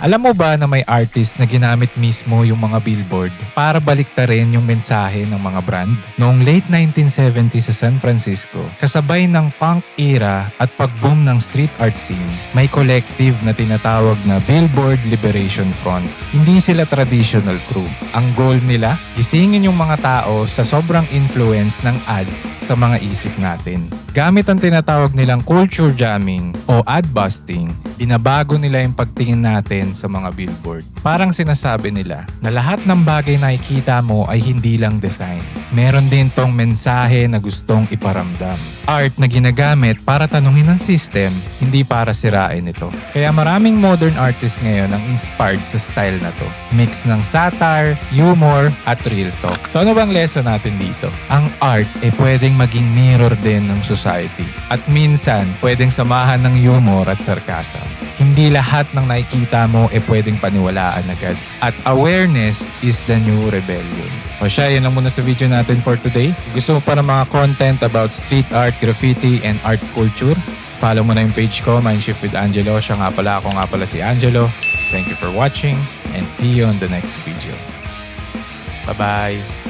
Alam mo ba na may artist na ginamit mismo yung mga billboard para baliktarin yung mensahe ng mga brand? Noong late 1970 sa San Francisco, kasabay ng punk era at pag-boom ng street art scene, may collective na tinatawag na Billboard Liberation Front. Hindi sila traditional crew. Ang goal nila, gisingin yung mga tao sa sobrang influence ng ads sa mga isip natin. Gamit ang tinatawag nilang culture jamming o ad busting, binabago nila yung pagtingin natin sa mga billboard. Parang sinasabi nila na lahat ng bagay na nakikita mo ay hindi lang design. Meron din tong mensahe na gustong iparamdam. Art na ginagamit para tanungin ang system, hindi para sirain ito. Kaya maraming modern artists ngayon ang inspired sa style na to. Mix ng satire, humor, at real talk. So ano bang lesson natin dito? Ang art ay pwedeng maging mirror din ng society. At minsan, pwedeng samahan ng humor at sarcasm. Hindi lahat ng nakikita mo ay pwedeng paniwalaan agad. At awareness is the new rebellion. O siya, yan lang muna sa video natin for today. Gusto mo pa ng mga content about street art, graffiti, and art culture? Follow mo na yung page ko, Mindshift with Angelo. Siya nga pala, ako nga pala si Angelo. Thank you for watching and see you on the next video. Bye-bye!